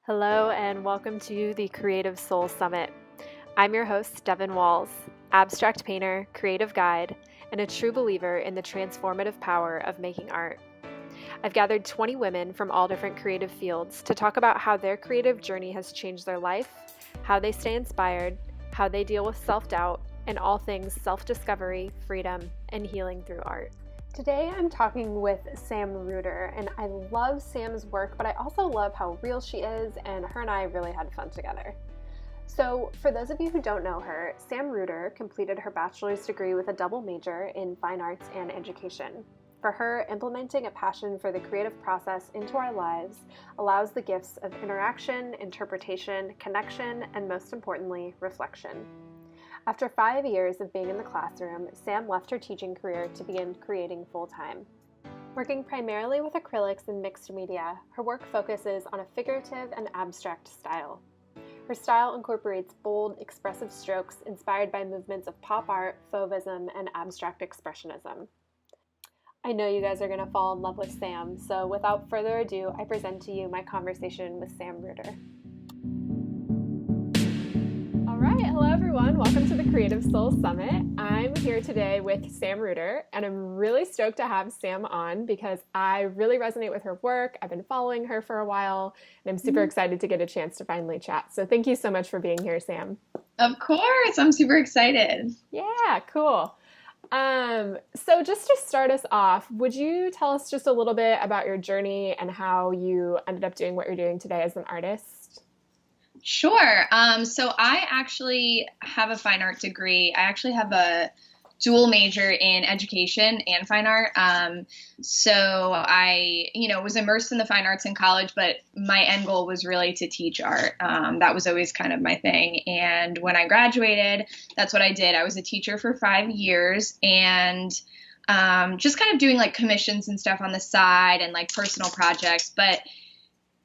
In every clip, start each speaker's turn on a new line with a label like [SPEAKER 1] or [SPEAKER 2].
[SPEAKER 1] Hello and welcome to the Creative Soul Summit. I'm your host, Devin Walls, abstract painter, creative guide, and a true believer in the transformative power of making art. I've gathered 20 women from all different creative fields to talk about how their creative journey has changed their life, how they stay inspired, how they deal with self-doubt, and all things self-discovery, freedom, and healing through art. Today I'm talking with Sam Rueter, and I love Sam's work, but I also love how real she is, and her and I really had fun together. So for those of you who don't know her, Sam Rueter completed her bachelor's degree with a double major in fine arts and education. For her, implementing a passion for the creative process into our lives allows the gifts of interaction, interpretation, connection, and most importantly, reflection. After 5 years of being in the classroom, Sam left her teaching career to begin creating full-time. Working primarily with acrylics and mixed media, her work focuses on a figurative and abstract style. Her style incorporates bold, expressive strokes inspired by movements of pop art, fauvism, and abstract expressionism. I know you guys are going to fall in love with Sam, so without further ado, I present to you my conversation with Sam Rueter. All right, hello everyone. Welcome to the Creative Soul Summit. I'm here today with Sam Rueter, and I'm really stoked to have Sam on because I really resonate with her work. I've been following her for a while, and I'm super excited to get a chance to finally chat. So thank you so much for being here, Sam.
[SPEAKER 2] Of course, I'm super excited.
[SPEAKER 1] Yeah, cool. So just to start us off, would you tell us just a little bit about your journey and how you ended up doing what you're doing today as an artist?
[SPEAKER 2] Sure. So I actually have a fine art degree. I actually have a dual major in education and fine art. So I, was immersed in the fine arts in college, but my end goal was really to teach art. That was always kind of my thing. And when I graduated, that's what I did. I was a teacher for 5 years and just kind of doing like commissions and stuff on the side and like personal projects. But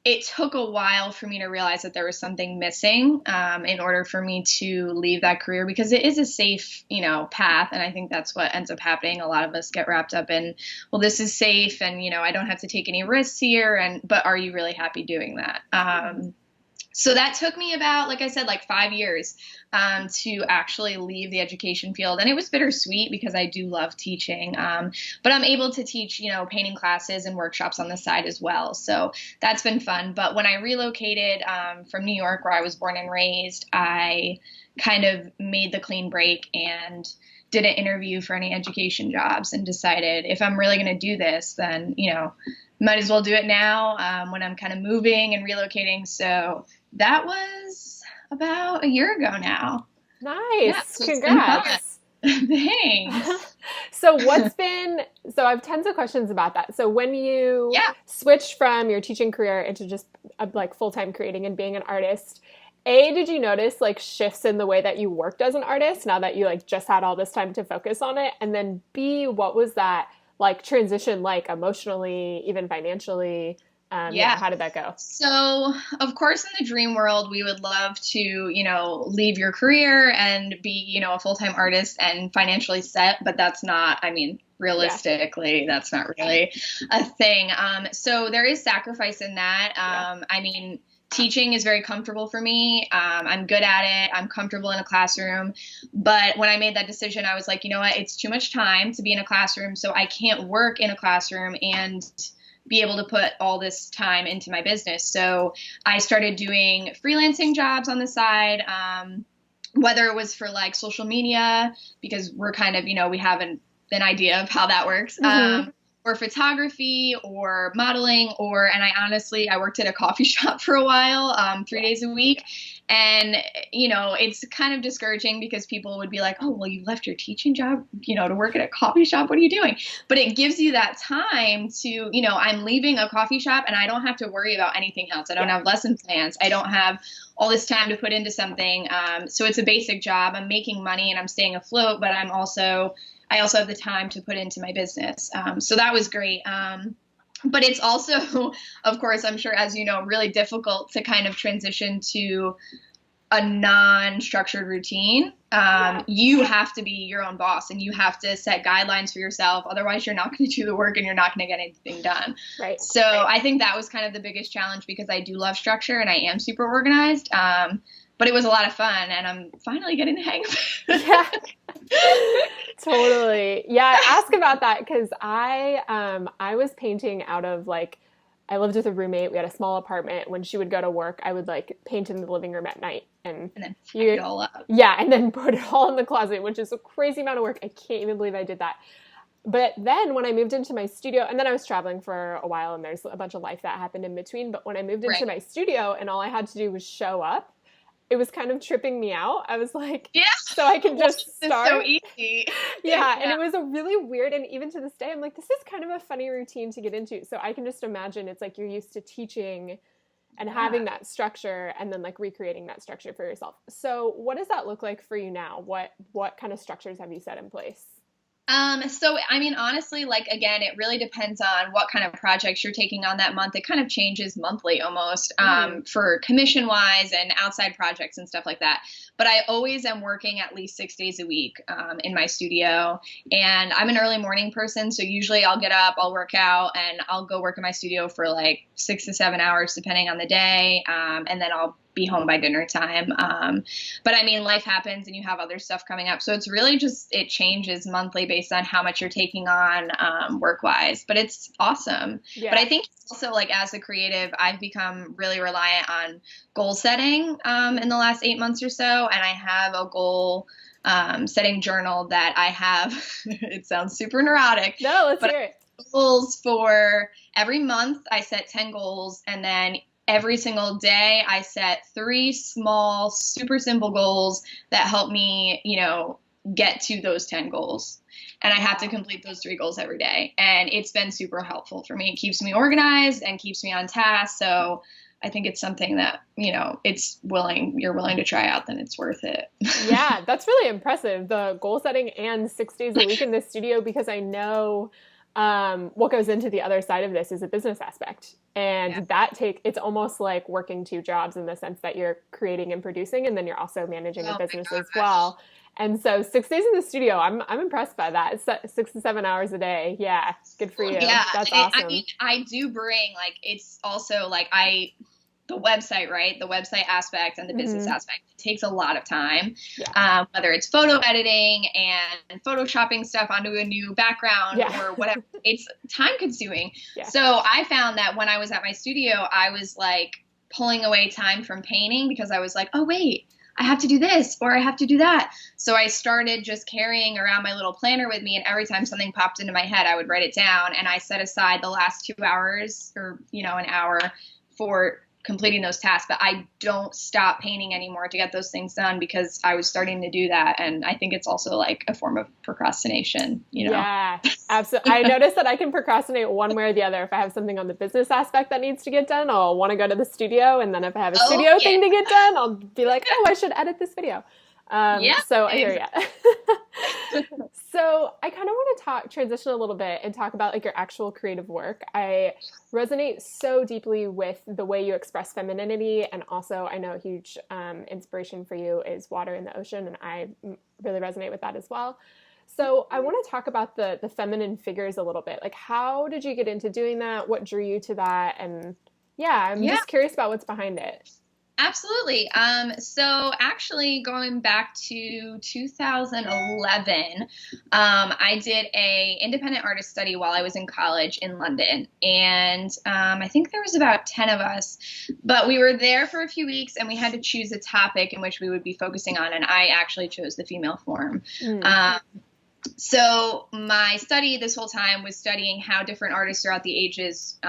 [SPEAKER 2] it took a while for me to realize that there was something missing in order for me to leave that career, because it is a safe, path. And I think that's what ends up happening. A lot of us get wrapped up in, well, this is safe and, I don't have to take any risks here. But are you really happy doing that? So that took me about, like I said, like 5 years to actually leave the education field. And it was bittersweet because I do love teaching. But I'm able to teach, painting classes and workshops on the side as well. So that's been fun. But when I relocated from New York, where I was born and raised, I kind of made the clean break and did an interview for any education jobs and decided if I'm really going to do this, then, might as well do it now when I'm kind of moving and relocating. So that was about a year ago now.
[SPEAKER 1] Nice.
[SPEAKER 2] Yeah, so
[SPEAKER 1] congrats.
[SPEAKER 2] Thanks.
[SPEAKER 1] So I have tons of questions about that. So when you switched from your teaching career into just like full-time creating and being an artist, A, did you notice like shifts in the way that you worked as an artist now that you like just had all this time to focus on it? And then B, what was that like transition like emotionally, even financially? How did that go?
[SPEAKER 2] So, of course, in the dream world, we would love to, leave your career and be, a full-time artist and financially set, but that's not, realistically, that's not really a thing. So there is sacrifice in that. Teaching is very comfortable for me. I'm good at it. I'm comfortable in a classroom. But when I made that decision, I was like, you know what? It's too much time to be in a classroom. So I can't work in a classroom and be able to put all this time into my business. So I started doing freelancing jobs on the side, whether it was for like social media, because we're kind of, we have an idea of how that works. Or photography or modeling and I worked at a coffee shop for a while, 3 days a week. And, it's kind of discouraging because people would be like, oh, well, you left your teaching job, to work at a coffee shop. What are you doing? But it gives you that time to, I'm leaving a coffee shop and I don't have to worry about anything else. I don't have lesson plans. I don't have all this time to put into something. So it's a basic job. I'm making money and I'm staying afloat, but I also have the time to put into my business. So that was great. But it's also, of course, I'm sure, as you know, really difficult to kind of transition to a non-structured routine, you have to be your own boss and you have to set guidelines for yourself. Otherwise, you're not going to do the work and you're not going to get anything done.
[SPEAKER 1] Right.
[SPEAKER 2] So I think that was kind of the biggest challenge because I do love structure and I am super organized. But it was a lot of fun and I'm finally getting the hang of it.
[SPEAKER 1] Yeah. Totally. Yeah. Ask about that because I was painting out of like, I lived with a roommate. We had a small apartment. When she would go to work, I would like paint in the living room at night
[SPEAKER 2] and then pack it all up.
[SPEAKER 1] Yeah, and then put it all in the closet, which is a crazy amount of work. I can't even believe I did that. But then when I moved into my studio, and then I was traveling for a while, and there's a bunch of life that happened in between. But when I moved into my studio, and all I had to do was show up, it was kind of tripping me out. I was like,
[SPEAKER 2] yeah,
[SPEAKER 1] so I could just start.
[SPEAKER 2] So easy.
[SPEAKER 1] Yeah, and it was a really weird, and even to this day, I'm like, this is kind of a funny routine to get into. So I can just imagine it's like you're used to teaching and having that structure and then like recreating that structure for yourself. So what does that look like for you now? What kind of structures have you set in place?
[SPEAKER 2] So, I mean, honestly, like, again, it really depends on what kind of projects you're taking on that month. It kind of changes monthly almost, for commission wise and outside projects and stuff like that. But I always am working at least 6 days a week, in my studio, and I'm an early morning person. So usually I'll get up, I'll work out, and I'll go work in my studio for like 6 to 7 hours, depending on the day. And then I'll be home by dinner time. But I mean, life happens and you have other stuff coming up. So it's really just, it changes monthly based on how much you're taking on, work wise, but it's awesome. Yeah. But I think also like as a creative, I've become really reliant on goal setting, in the last 8 months or so. And I have a goal, setting journal that I have. It sounds super neurotic.
[SPEAKER 1] No, let's hear it.
[SPEAKER 2] Goals for every month. I set 10 goals, and then every single day I set 3 small, super simple goals that help me, get to those 10 goals. And I have to complete those 3 goals every day. And it's been super helpful for me. It keeps me organized and keeps me on task. So I think it's something that, you're willing to try out, then it's worth it.
[SPEAKER 1] Yeah, that's really impressive. The goal setting and 6 days a week in the studio, because I know what goes into the other side of this is a business aspect. And it's almost like working 2 jobs in the sense that you're creating and producing, and then you're also managing a business as well. And so 6 days in the studio, I'm impressed by that. It's 6 to 7 hours a day. Yeah. Good for you. Yeah. That's awesome.
[SPEAKER 2] I mean, I do bring it's also the website, right? The website aspect and the business aspect, it takes a lot of time, whether it's photo editing and photoshopping stuff onto a new background or whatever. It's time consuming. Yeah. So I found that when I was at my studio, I was pulling away time from painting because I was like, oh, wait, I have to do this or I have to do that. So I started just carrying around my little planner with me, and every time something popped into my head, I would write it down, and I set aside the last 2 hours or, an hour for completing those tasks. But I don't stop painting anymore to get those things done because I was starting to do that. And I think it's also a form of procrastination,
[SPEAKER 1] Yeah, absolutely. I noticed that I can procrastinate one way or the other. If I have something on the business aspect that needs to get done, I'll want to go to the studio. And then if I have a studio thing to get done, I'll be like, oh, I should edit this video. So I hear you. So I kind of want to transition a little bit and talk about your actual creative work. I resonate so deeply with the way you express femininity, and also I know a huge inspiration for you is water in the ocean, and I really resonate with that as well. So I want to talk about the feminine figures a little bit. How did you get into doing that? What drew you to that? And I'm just curious about what's behind it.
[SPEAKER 2] Absolutely. So actually going back to 2011, I did a independent artist study while I was in college in London. And I think there was about 10 of us, but we were there for a few weeks and we had to choose a topic in which we would be focusing on. And I actually chose the female form. So my study this whole time was studying how different artists throughout the ages,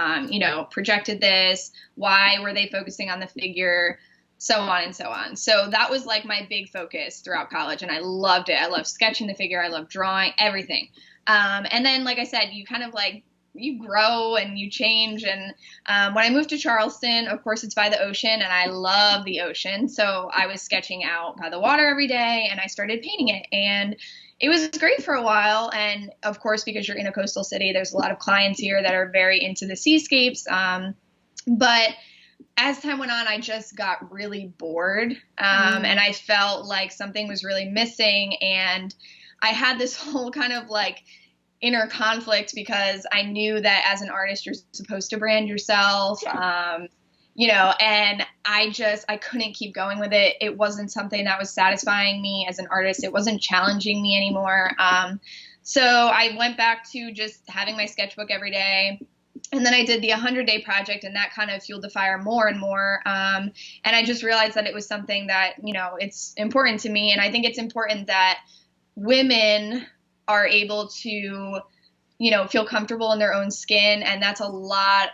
[SPEAKER 2] projected this, why were they focusing on the figure, so on and so on. So that was my big focus throughout college, and I loved it. I loved sketching the figure. I loved drawing, everything. And then, like I said, you kind of you grow and you change. And when I moved to Charleston, of course, it's by the ocean, and I love the ocean. So I was sketching out by the water every day, and I started painting it. And it was great for a while. And of course, because you're in a coastal city, there's a lot of clients here that are very into the seascapes. But as time went on, I just got really bored, and I felt like something was really missing. And I had this whole kind of like inner conflict because I knew that as an artist, you're supposed to brand yourself, and I couldn't keep going with it. It wasn't something that was satisfying me as an artist. It wasn't challenging me anymore. So I went back to just having my sketchbook every day. And then I did the 100-day project, and that kind of fueled the fire more and more. And I just realized that it was something that, it's important to me. And I think it's important that women are able to, feel comfortable in their own skin. And that's a lot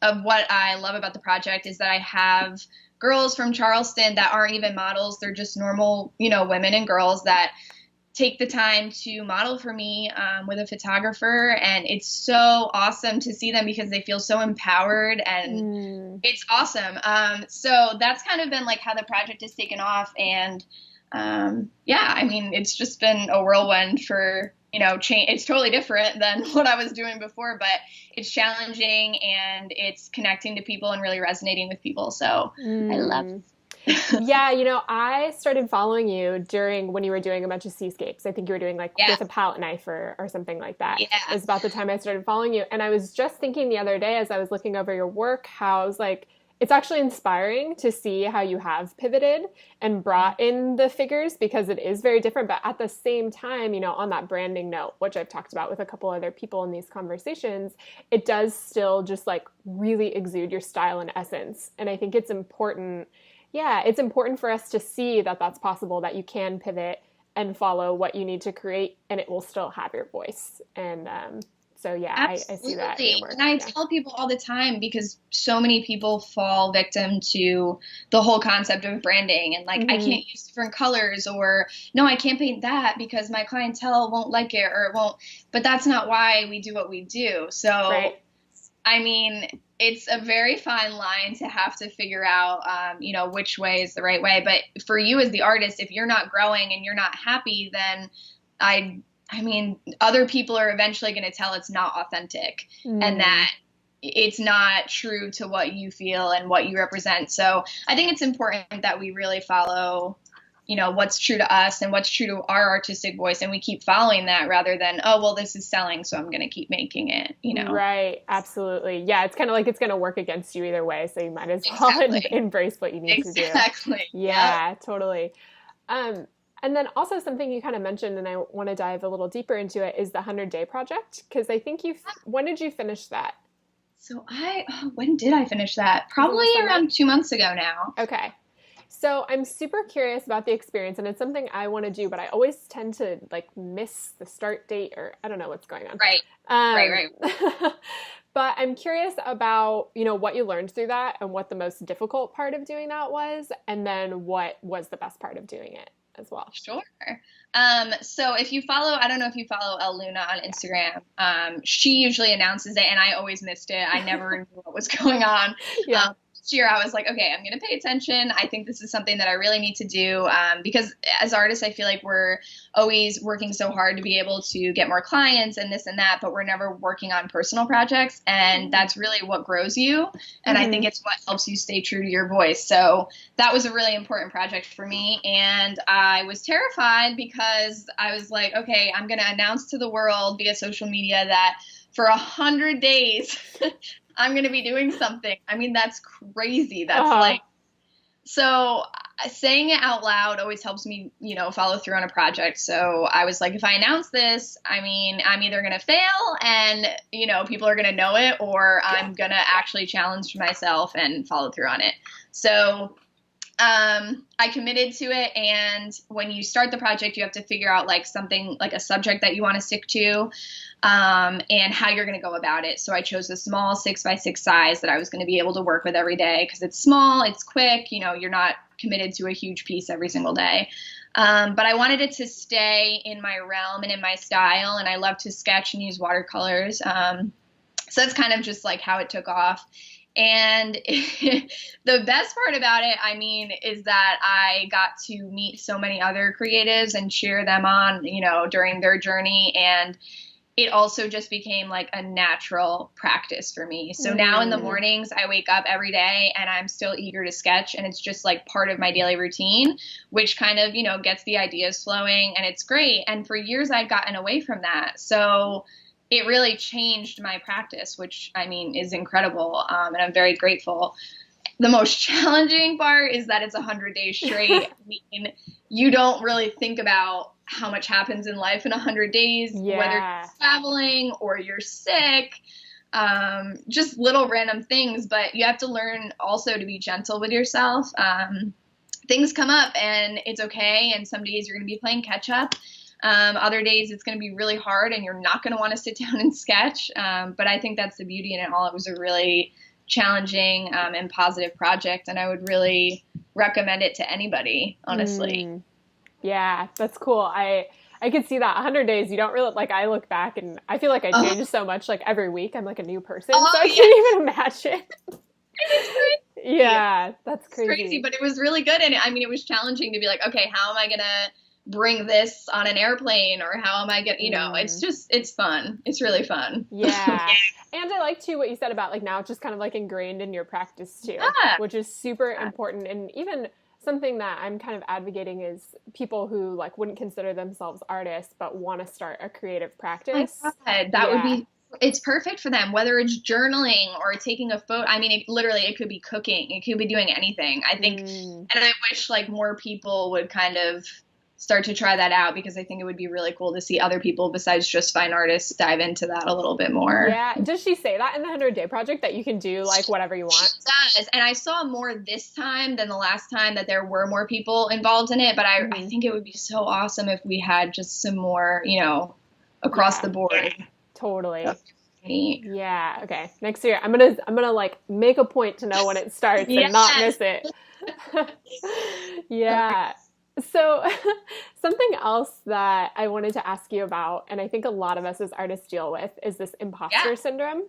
[SPEAKER 2] of what I love about the project is that I have girls from Charleston that aren't even models. They're just normal, women and girls that take the time to model for me with a photographer. And it's so awesome to see them because they feel so empowered, and it's awesome. So that's kind of been like how the project has taken off. And it's just been a whirlwind for, change. It's totally different than what I was doing before, but it's challenging and it's connecting to people and really resonating with people. So I love it.
[SPEAKER 1] Yeah, I started following you during when you were doing a bunch of seascapes. I think you were doing with a palette knife or something like that.
[SPEAKER 2] Yeah.
[SPEAKER 1] It was about the time I started following you. And I was just thinking the other day as I was looking over your work, how I was like, it's actually inspiring to see how you have pivoted and brought in the figures because it is very different. But at the same time, on that branding note, which I've talked about with a couple other people in these conversations, it does still just like really exude your style and essence. And I think it's important. Yeah, it's important for us to see that that's possible, that you can pivot and follow what you need to create and it will still have your voice. And I see that in your work.
[SPEAKER 2] And I tell people all the time because so many people fall victim to the whole concept of branding and like, I can't use different colors, or no, I can't paint that because my clientele won't like it or it won't. But that's not why we do what we do. So, right. It's a very fine line to have to figure out, which way is the right way. But for you as the artist, if you're not growing and you're not happy, then other people are eventually going to tell it's not authentic and that it's not true to what you feel and what you represent. So I think it's important that we really follow, what's true to us and what's true to our artistic voice. And we keep following that rather than, oh, well, this is selling, so I'm going to keep making it,
[SPEAKER 1] Right. Absolutely. Yeah. It's kind of like it's going to work against you either way. So you might as well embrace what you need to do.
[SPEAKER 2] Exactly.
[SPEAKER 1] Yeah, totally. And then also something you kind of mentioned, and I want to dive a little deeper into it, is the 100-day project. Because I think when did you finish that?
[SPEAKER 2] So when did I finish that? Probably around 2 months ago now.
[SPEAKER 1] Okay. So I'm super curious about the experience, and it's something I want to do, but I always tend to miss the start date, or I don't know what's going on.
[SPEAKER 2] Right. Right.
[SPEAKER 1] But I'm curious about, what you learned through that and what the most difficult part of doing that was, and then what was the best part of doing it as well.
[SPEAKER 2] Sure. So if you follow, I don't know if you follow El Luna on Instagram, she usually announces it, and I always missed it. I never knew what was going on.
[SPEAKER 1] Yeah.
[SPEAKER 2] This year I was like, okay, I'm going to pay attention. I think this is something that I really need to do because as artists, I feel like we're always working so hard to be able to get more clients and this and that, but we're never working on personal projects. And that's really what grows you. And I think it's what helps you stay true to your voice. So that was a really important project for me. And I was terrified because I was like, okay, I'm going to announce to the world via social media that for 100 days, I'm going to be doing something. That's crazy. That's so saying it out loud always helps me, follow through on a project. So I was like, if I announce this, I'm either going to fail and, people are going to know it, or I'm going to actually challenge myself and follow through on it. So I committed to it. And when you start the project, you have to figure out something like a subject that you want to stick to. And how you're going to go about it. So I chose a small 6x6 size that I was going to be able to work with every day because it's small, it's quick, you're not committed to a huge piece every single day. But I wanted it to stay in my realm and in my style. And I love to sketch and use watercolors. So that's kind of just how it took off. And the best part about it, is that I got to meet so many other creatives and cheer them on, during their journey. And it also just became like a natural practice for me. So now in the mornings, I wake up every day and I'm still eager to sketch, and it's just like part of my daily routine, which kind of, you know, gets the ideas flowing, and it's great. And for years I'd gotten away from that. So it really changed my practice, which I mean is incredible. And I'm very grateful. The most challenging part is that it's 100 days straight. I mean, you don't really think about how much happens in life in 100 days, whether you're traveling or you're sick, just little random things. But you have to learn also to be gentle with yourself. Things come up and it's okay. And some days you're going to be playing catch up. Other days it's going to be really hard and you're not going to want to sit down and sketch. But I think that's the beauty in it all. It was a really challenging and positive project, and I would really recommend it to anybody, honestly.
[SPEAKER 1] Yeah, that's cool. I could see that. 100 days, you don't really, like, I look back and I feel like I change so much, like every week I'm like a new person, so I can't even imagine.
[SPEAKER 2] It's crazy.
[SPEAKER 1] Yeah, that's crazy.
[SPEAKER 2] It's crazy, but it was really good, and I mean, it was challenging to be like, okay, how am I gonna bring this on an airplane, or how am I gonna, you know, it's fun. It's really fun.
[SPEAKER 1] Yeah. And I like too what you said about like now it's just kind of like ingrained in your practice too, which is super important. And even something that I'm kind of advocating is people who like wouldn't consider themselves artists but want to start a creative practice.
[SPEAKER 2] Oh my God, that would be, it's perfect for them, whether it's journaling or taking a photo. I mean, it could be cooking. It could be doing anything, I think. And I wish like more people would kind of start to try that out, because I think it would be really cool to see other people besides just fine artists dive into that a little bit more.
[SPEAKER 1] Yeah. Does she say that in the 100-day project that you can do like whatever you want?
[SPEAKER 2] She does. And I saw more this time than the last time that there were more people involved in it. But I think it would be so awesome if we had just some more, you know, across the board.
[SPEAKER 1] Totally. Yeah. Okay. Next year, I'm gonna like make a point to know when it starts and not miss it. Yeah. So something else that I wanted to ask you about, and I think a lot of us as artists deal with, is this imposter syndrome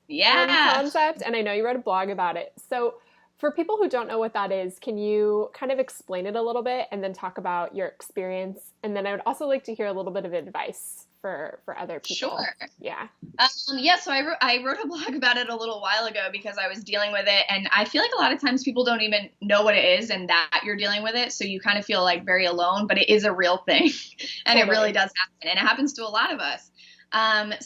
[SPEAKER 1] concept. And I know you wrote a blog about it. So for people who don't know what that is, can you kind of explain it a little bit and then talk about your experience? And then I would also like to hear a little bit of advice for other people.
[SPEAKER 2] Sure.
[SPEAKER 1] Yeah.
[SPEAKER 2] So I wrote a blog about it a little while ago because I was dealing with it, and I feel like a lot of times people don't even know what it is and that you're dealing with it, so you kind of feel like very alone, but it is a real thing. And It really does happen, and it happens to a lot of us.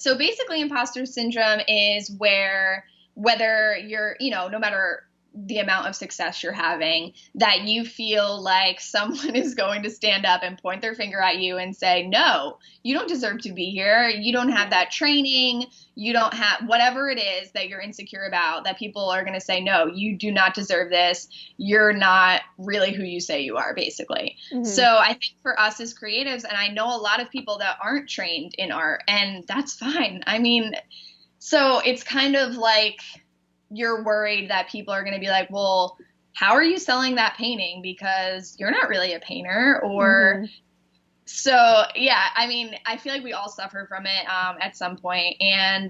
[SPEAKER 2] So basically imposter syndrome is where, whether you're, you know, no matter the amount of success you're having, that you feel like someone is going to stand up and point their finger at you and say, no, you don't deserve to be here. You don't have that training. You don't have whatever it is that you're insecure about, that people are going to say, no, you do not deserve this. You're not really who you say you are, basically. So I think for us as creatives, and I know a lot of people that aren't trained in art, and that's fine. I mean, so it's kind of like, you're worried that people are going to be like, well, how are you selling that painting? Because you're not really a painter. Or so, yeah, I mean, I feel like we all suffer from it at some point. And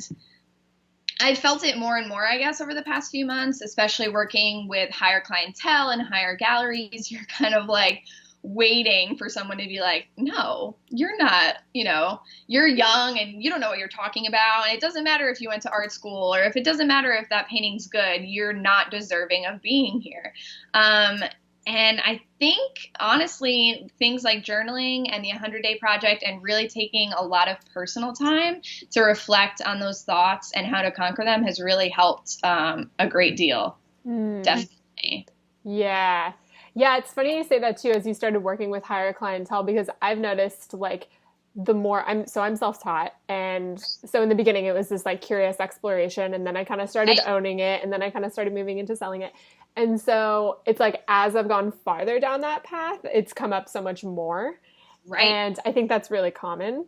[SPEAKER 2] I felt it more and more, I guess, over the past few months, especially working with higher clientele and higher galleries. You're kind of like waiting for someone to be like, no, you're not, you know, you're young and you don't know what you're talking about. And it doesn't matter if you went to art school, or if it doesn't matter if that painting's good, you're not deserving of being here. And I think, honestly, things like journaling and the 100-day project and really taking a lot of personal time to reflect on those thoughts and how to conquer them has really helped a great deal. Definitely.
[SPEAKER 1] Yeah. Yeah, it's funny you say that too, as you started working with higher clientele, because I've noticed like the more I'm self-taught. And so in the beginning it was this like curious exploration, and then I kind of started owning it, and then I kind of started moving into selling it. And so it's like, as I've gone farther down that path, it's come up so much more. Right. And I think that's really common.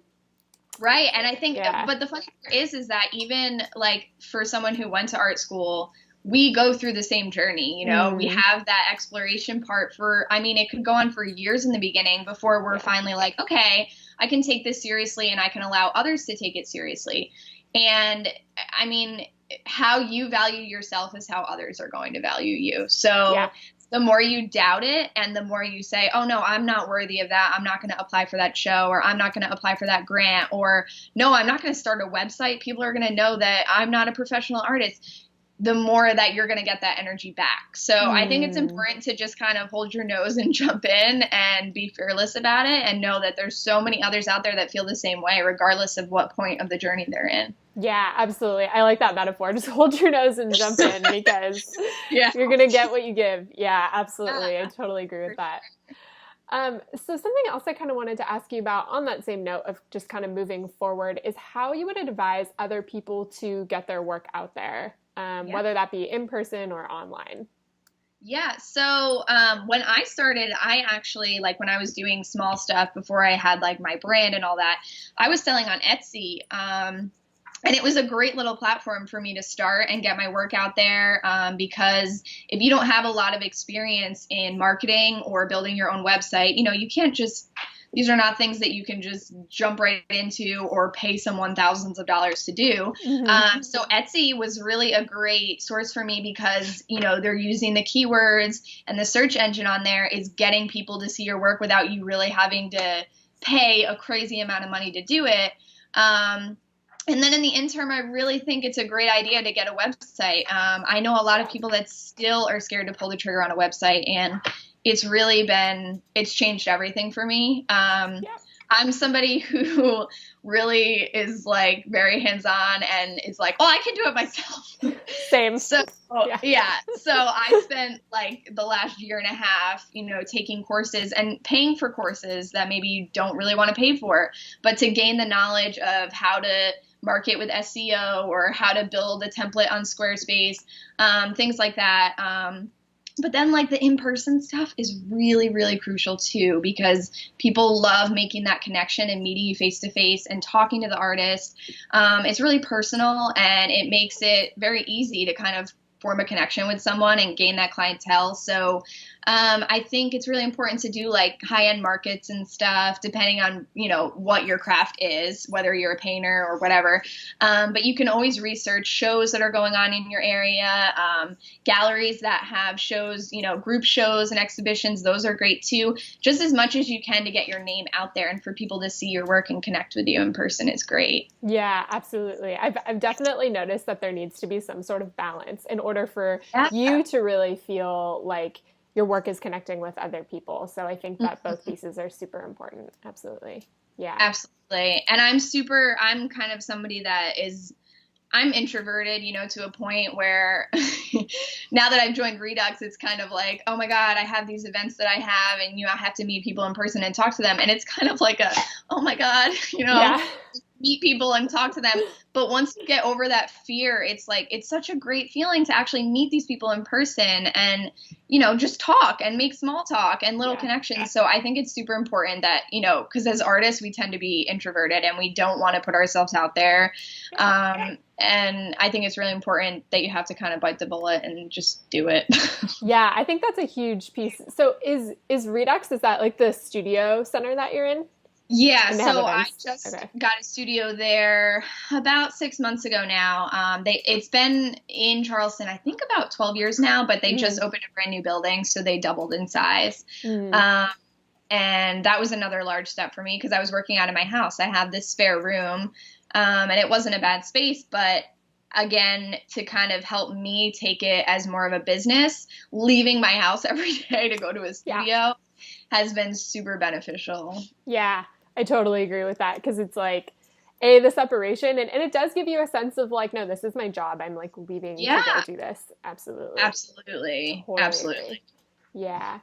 [SPEAKER 2] Right. And I think, but the funny part is that even like for someone who went to art school, we go through the same journey, you know, we have that exploration part for, I mean, it could go on for years in the beginning before we're finally like, okay, I can take this seriously and I can allow others to take it seriously. And I mean, how you value yourself is how others are going to value you. So the more you doubt it and the more you say, oh no, I'm not worthy of that. I'm not going to apply for that show, or I'm not going to apply for that grant, or no, I'm not going to start a website. People are going to know that I'm not a professional artist. The more that you're going to get that energy back. So I think it's important to just kind of hold your nose and jump in and be fearless about it, and know that there's so many others out there that feel the same way, regardless of what point of the journey they're in.
[SPEAKER 1] Yeah, absolutely. I like that metaphor. Just hold your nose and jump in, because you're going to get what you give. Yeah, absolutely. I totally agree with that. So something else I kind of wanted to ask you about on that same note of just kind of moving forward is how you would advise other people to get their work out there, whether that be in person or online.
[SPEAKER 2] Yeah. So when I started, I actually, like when I was doing small stuff before I had like my brand and all that, I was selling on Etsy. And it was a great little platform for me to start and get my work out there, because if you don't have a lot of experience in marketing or building your own website, you can't just, these are not things that you can just jump right into or pay someone thousands of dollars to do. So Etsy was really a great source for me because, they're using the keywords, and the search engine on there is getting people to see your work without you really having to pay a crazy amount of money to do it. And then in the interim, I really think it's a great idea to get a website. I know a lot of people that still are scared to pull the trigger on a website, and it's changed everything for me. I'm somebody who really is like very hands-on and is like, oh, I can do it myself.
[SPEAKER 1] Same.
[SPEAKER 2] So I spent like the last year and a half, taking courses and paying for courses that maybe you don't really want to pay for, but to gain the knowledge of how to market with SEO or how to build a template on Squarespace, things like that. But then like the in-person stuff is really, really crucial too, because people love making that connection and meeting you face to face and talking to the artist. It's really personal, and it makes it very easy to kind of form a connection with someone and gain that clientele. So I think it's really important to do like high-end markets and stuff, depending on, what your craft is, whether you're a painter or whatever. But you can always research shows that are going on in your area, galleries that have shows, group shows and exhibitions. Those are great too. Just as much as you can to get your name out there and for people to see your work and connect with you in person is great.
[SPEAKER 1] Yeah, absolutely. I've definitely noticed that there needs to be some sort of balance in order for you to really feel like your work is connecting with other people. So I think that both pieces are super important. Absolutely. Yeah.
[SPEAKER 2] Absolutely. And I'm kind of somebody I'm introverted, to a point where now that I've joined Redux, it's kind of like, oh my God, I have these events that I have, and, I have to meet people in person and talk to them. And it's kind of like oh my God, meet people and talk to them. But once you get over that fear, it's like, it's such a great feeling to actually meet these people in person and, just talk and make small talk and little connections. So I think it's super important that, because as artists, we tend to be introverted and we don't want to put ourselves out there. And I think it's really important that you have to kind of bite the bullet and just do it.
[SPEAKER 1] Yeah, I think that's a huge piece. So is Redux, is that like the studio center that you're in?
[SPEAKER 2] Yeah, so I just got a studio there about 6 months ago now. It's been in Charleston, I think about 12 years now, but they just opened a brand new building, so they doubled in size. And that was another large step for me because I was working out of my house. I had this spare room, and it wasn't a bad space, but again, to kind of help me take it as more of a business, leaving my house every day to go to a studio has been super beneficial.
[SPEAKER 1] Yeah, I totally agree with that, because it's like, the separation, and it does give you a sense of like, no, this is my job. I'm like leaving to go do this. Absolutely.
[SPEAKER 2] Totally Absolutely.
[SPEAKER 1] Yeah.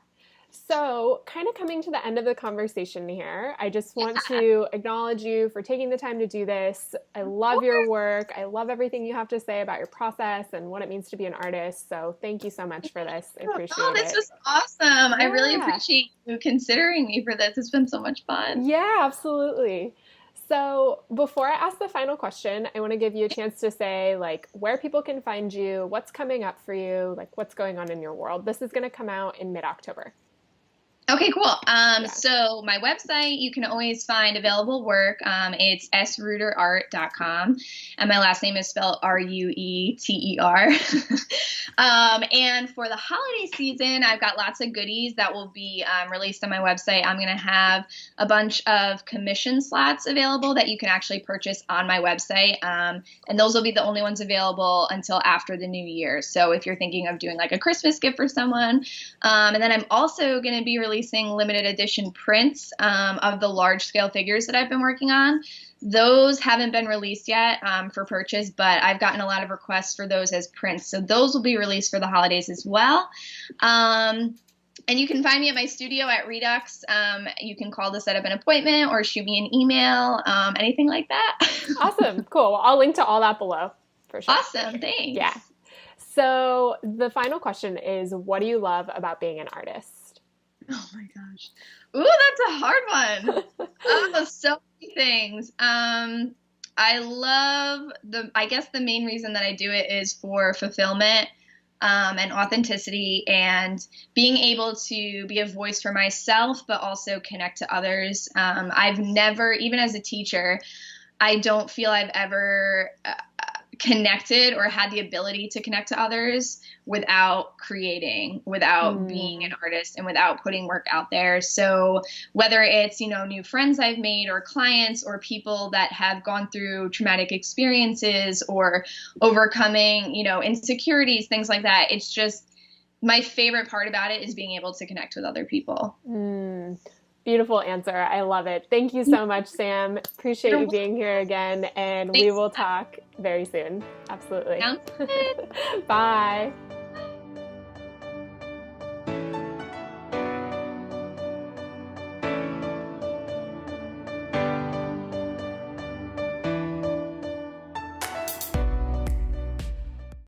[SPEAKER 1] So kind of coming to the end of the conversation here, I just want to acknowledge you for taking the time to do this. I love your work. I love everything you have to say about your process and what it means to be an artist. So thank you so much for this. I appreciate it.
[SPEAKER 2] This was awesome. I really appreciate you considering me for this. It's been so much fun.
[SPEAKER 1] Yeah, absolutely. So before I ask the final question, I want to give you a chance to say like where people can find you, what's coming up for you, like what's going on in your world. This is going to come out in mid-October.
[SPEAKER 2] Okay, cool.
[SPEAKER 1] Yeah.
[SPEAKER 2] So my website, you can always find available work. It's srueterart.com, and my last name is spelled Rueter. And for the holiday season, I've got lots of goodies that will be released on my website. I'm going to have a bunch of commission slots available that you can actually purchase on my website, and those will be the only ones available until after the new year. So if you're thinking of doing like a Christmas gift for someone, and then I'm also going to be releasing limited edition prints of the large scale figures that I've been working on. Those haven't been released yet for purchase, but I've gotten a lot of requests for those as prints. So those will be released for the holidays as well. And you can find me at my studio at Redux. You can call to set up an appointment or shoot me an email, anything like that.
[SPEAKER 1] Awesome. Cool. Well, I'll link to all that below for sure.
[SPEAKER 2] Awesome. Thanks.
[SPEAKER 1] Yeah. So the final question is, what do you love about being an artist?
[SPEAKER 2] Oh my gosh. Ooh, that's a hard one. Oh, so many things. I love I guess the main reason that I do it is for fulfillment, and authenticity, and being able to be a voice for myself, but also connect to others. I've never, even as a teacher, I don't feel I've ever connected or had the ability to connect to others without creating, without being an artist, and without putting work out there. So whether it's, new friends I've made, or clients, or people that have gone through traumatic experiences, or overcoming, insecurities, things like that, it's just my favorite part about it is being able to connect with other people.
[SPEAKER 1] Beautiful answer. I love it. Thank you so much, Sam. Appreciate you being here again, and we will talk very soon. Absolutely.
[SPEAKER 2] Sounds good.
[SPEAKER 1] Bye.